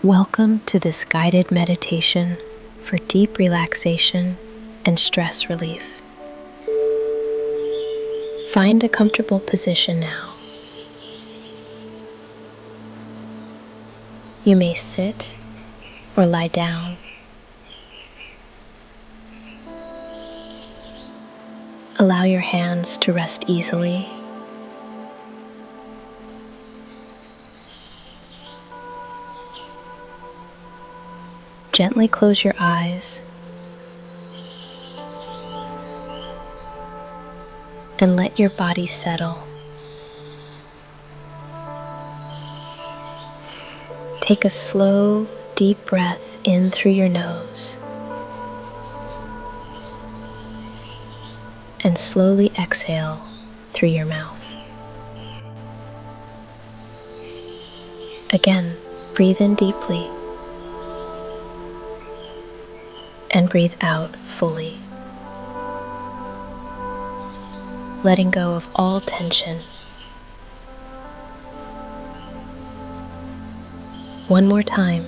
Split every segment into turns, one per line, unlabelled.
Welcome to this guided meditation for deep relaxation and stress relief. Find a comfortable position now. You may sit or lie down. Allow your hands to rest easily. Gently close your eyes and let your body settle. Take a slow, deep breath in through your nose and slowly exhale through your mouth. Again, breathe in deeply and breathe out fully, letting go of all tension. One more time.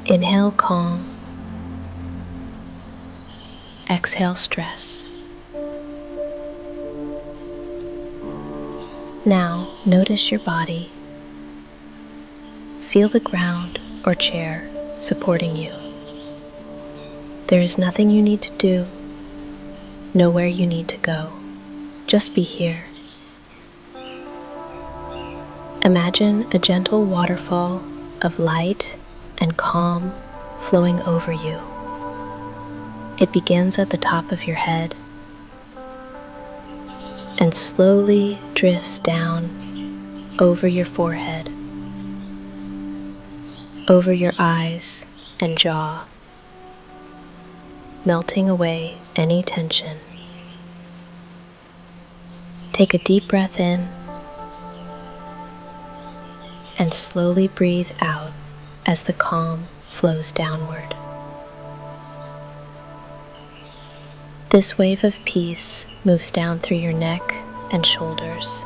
Inhale calm, exhale stress. Now notice your body. Feel the ground or chair supporting you. There is nothing you need to do, nowhere you need to go. Just be here. Imagine a gentle waterfall of light and calm flowing over you. It begins at the top of your head and slowly drifts down over your forehead, over your eyes and jaw, melting away any tension. Take a deep breath in and slowly breathe out as the calm flows downward. This wave of peace moves down through your neck and shoulders.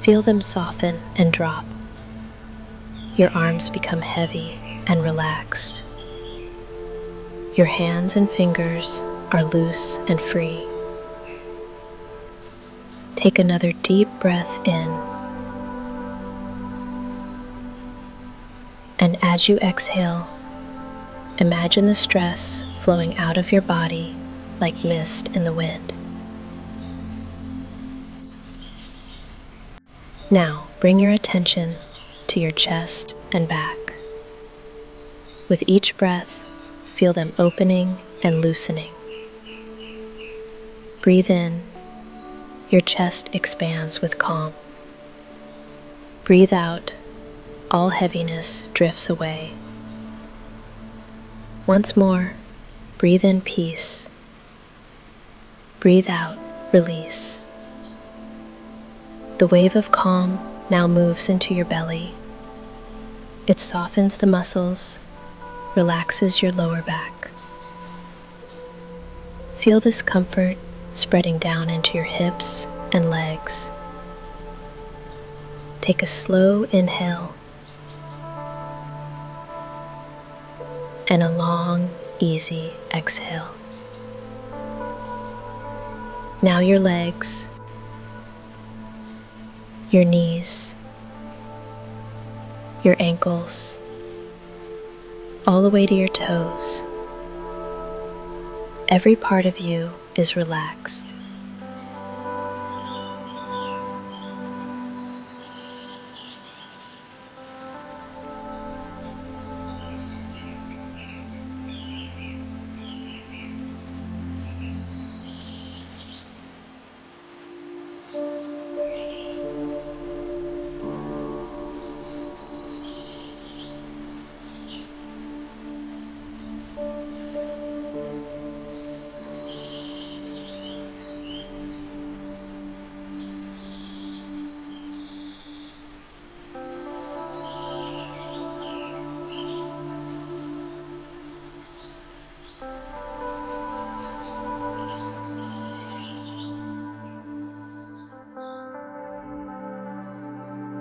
Feel them soften and drop. Your arms become heavy and relaxed. Your hands and fingers are loose and free. Take another deep breath in, and as you exhale, imagine the stress flowing out of your body like mist in the wind. Now bring your attention to your chest and back. With each breath, feel them opening and loosening. Breathe in, your chest expands with calm. Breathe out, all heaviness drifts away. Once more, breathe in peace. Breathe out, release. The wave of calm now moves into your belly. It softens the muscles, relaxes your lower back. Feel this comfort spreading down into your hips and legs. Take a slow inhale and a long, easy exhale. Now your legs, your knees, your ankles, all the way to your toes. Every part of you is relaxed.